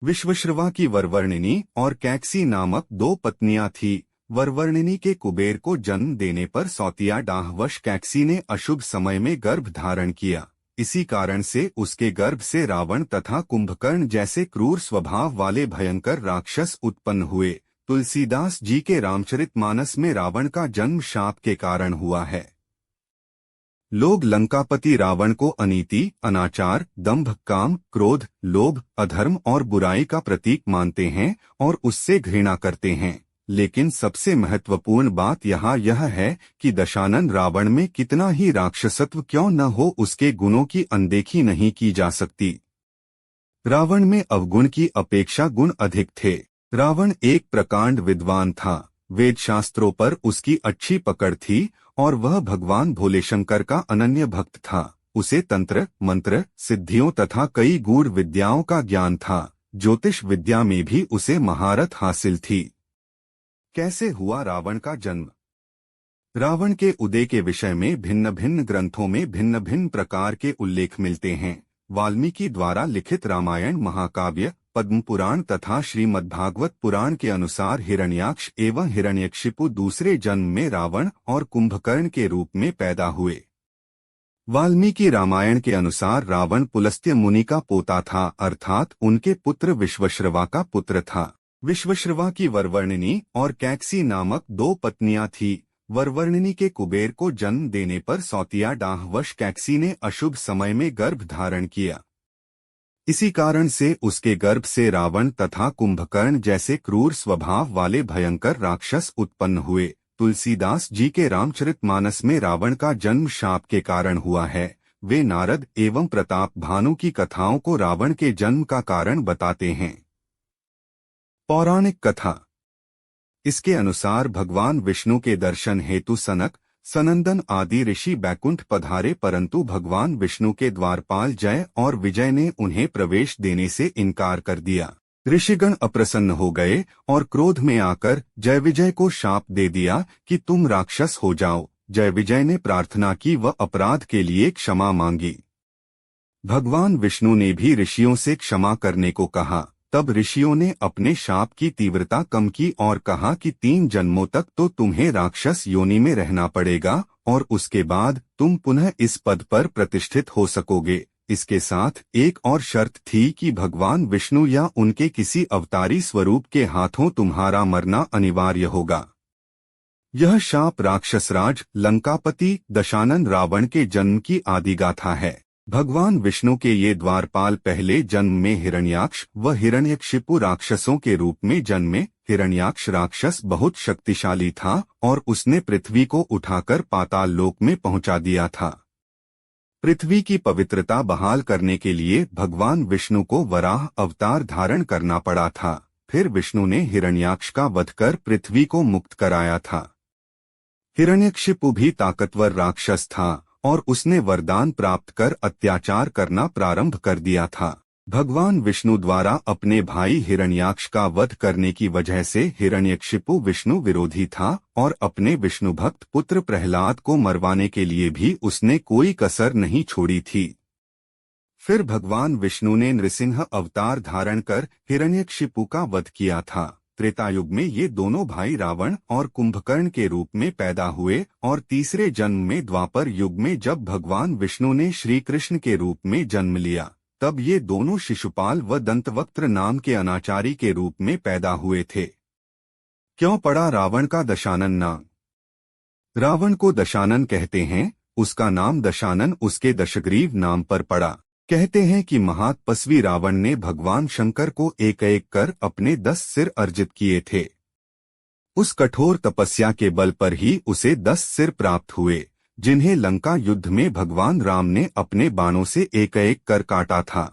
विश्वश्रवा की वरवर्णिनी और कैकसी नामक दो पत्नियां थीं। वरवर्णिनी के कुबेर को जन्म देने पर सौतिया डाहवश कैकसी ने अशुभ समय में गर्भ धारण किया। इसी कारण से उसके गर्भ से रावण तथा कुंभकर्ण जैसे क्रूर स्वभाव वाले भयंकर राक्षस उत्पन्न हुए। तुलसीदास जी के रामचरितमानस में रावण का जन्म शाप के कारण हुआ है। लोग लंकापति रावण को अनीति, अनाचार, दंभ, काम, क्रोध, लोभ, अधर्म और बुराई का प्रतीक मानते हैं और उससे घृणा करते हैं। लेकिन सबसे महत्वपूर्ण बात यहाँ यह है कि दशानन रावण में कितना ही राक्षसत्व क्यों न हो, उसके गुणों की अनदेखी नहीं की जा सकती। रावण में अवगुण की अपेक्षा गुण अधिक थे। रावण एक प्रकांड विद्वान था। वेद शास्त्रों पर उसकी अच्छी पकड़ थी और वह भगवान भोलेशंकर का अनन्य भक्त था। उसे तंत्र, मंत्र, सिद्धियों तथा कई गूढ़ विद्याओं का ज्ञान था। ज्योतिष विद्या में भी उसे महारत हासिल थी। कैसे हुआ रावण का जन्म? रावण के उदय के विषय में भिन्न भिन्न ग्रंथों में भिन्न भिन्न प्रकार के उल्लेख मिलते हैं। वाल्मीकि द्वारा लिखित रामायण महाकाव्य, पद्म पुराण तथा श्रीमद्भागवत पुराण के अनुसार हिरण्याक्ष एवं हिरण्यकशिपु दूसरे जन्म में रावण और कुंभकर्ण के रूप में पैदा हुए। वाल्मीकि रामायण के अनुसार रावण पुलस्त्य मुनि का पोता था, अर्थात उनके पुत्र विश्वश्रवा का पुत्र था। विश्वश्रवा की वरवर्णिनी और कैकसी नामक दो पत्नियां थीं। वरवर्णिनी के कुबेर को जन्म देने पर सौतिया डाहवश कैकसी ने अशुभ समय में गर्भ धारण किया। इसी कारण से उसके गर्भ से रावण तथा कुंभकर्ण जैसे क्रूर स्वभाव वाले भयंकर राक्षस उत्पन्न हुए। तुलसीदास जी के रामचरितमानस में रावण का जन्म शाप के कारण हुआ है। वे नारद एवं प्रताप भानु की कथाओं को रावण के जन्म का कारण बताते हैं। पौराणिक कथा। इसके अनुसार भगवान विष्णु के दर्शन हेतु सनक, सनंदन आदि ऋषि बैकुंठ पधारे, परंतु भगवान विष्णु के द्वारपाल जय और विजय ने उन्हें प्रवेश देने से इनकार कर दिया। ऋषिगण अप्रसन्न हो गए और क्रोध में आकर जय विजय को शाप दे दिया कि तुम राक्षस हो जाओ। जय विजय ने प्रार्थना की व अपराध के लिए क्षमा मांगी। भगवान विष्णु ने भी ऋषियों से क्षमा करने को कहा। तब ऋषियों ने अपने शाप की तीव्रता कम की और कहा कि 3 जन्मों तक तो तुम्हें राक्षस योनि में रहना पड़ेगा और उसके बाद तुम पुनः इस पद पर प्रतिष्ठित हो सकोगे। इसके साथ एक और शर्त थी कि भगवान विष्णु या उनके किसी अवतारी स्वरूप के हाथों तुम्हारा मरना अनिवार्य होगा। यह शाप राक्षसराज लंकापति दशानन रावण के जन्म की आदिगाथा है। भगवान विष्णु के ये द्वारपाल पहले जन्म में हिरण्याक्ष व हिरण्यकशिपु राक्षसों के रूप में जन्मे। हिरण्याक्ष राक्षस बहुत शक्तिशाली था और उसने पृथ्वी को उठाकर पाताल लोक में पहुंचा दिया था। पृथ्वी की पवित्रता बहाल करने के लिए भगवान विष्णु को वराह अवतार धारण करना पड़ा था। फिर विष्णु ने हिरण्याक्ष का वध कर पृथ्वी को मुक्त कराया था। हिरण्यकशिपु भी ताकतवर राक्षस था और उसने वरदान प्राप्त कर अत्याचार करना प्रारंभ कर दिया था। भगवान विष्णु द्वारा अपने भाई हिरण्याक्ष का वध करने की वजह से हिरण्यकशिपु विष्णु विरोधी था और अपने विष्णु भक्त पुत्र प्रहलाद को मरवाने के लिए भी उसने कोई कसर नहीं छोड़ी थी। फिर भगवान विष्णु ने नृसिंह अवतार धारण कर हिरण्यकशिपु का वध किया था। त्रेतायुग में ये दोनों भाई रावण और कुंभकर्ण के रूप में पैदा हुए और तीसरे जन्म में द्वापर युग में जब भगवान विष्णु ने श्री कृष्ण के रूप में जन्म लिया, तब ये दोनों शिशुपाल व दंतवक्त्र नाम के अनाचारी के रूप में पैदा हुए थे। क्यों पड़ा रावण का दशानन नाम? रावण को दशानन कहते हैं। उसका नाम दशानन उसके दशग्रीव नाम पर पड़ा। कहते हैं कि महातपस्वी रावण ने भगवान शंकर को एक एक कर अपने 10 सिर अर्जित किए थे। उस कठोर तपस्या के बल पर ही उसे 10 सिर प्राप्त हुए, जिन्हें लंका युद्ध में भगवान राम ने अपने बाणों से एक एक कर काटा था।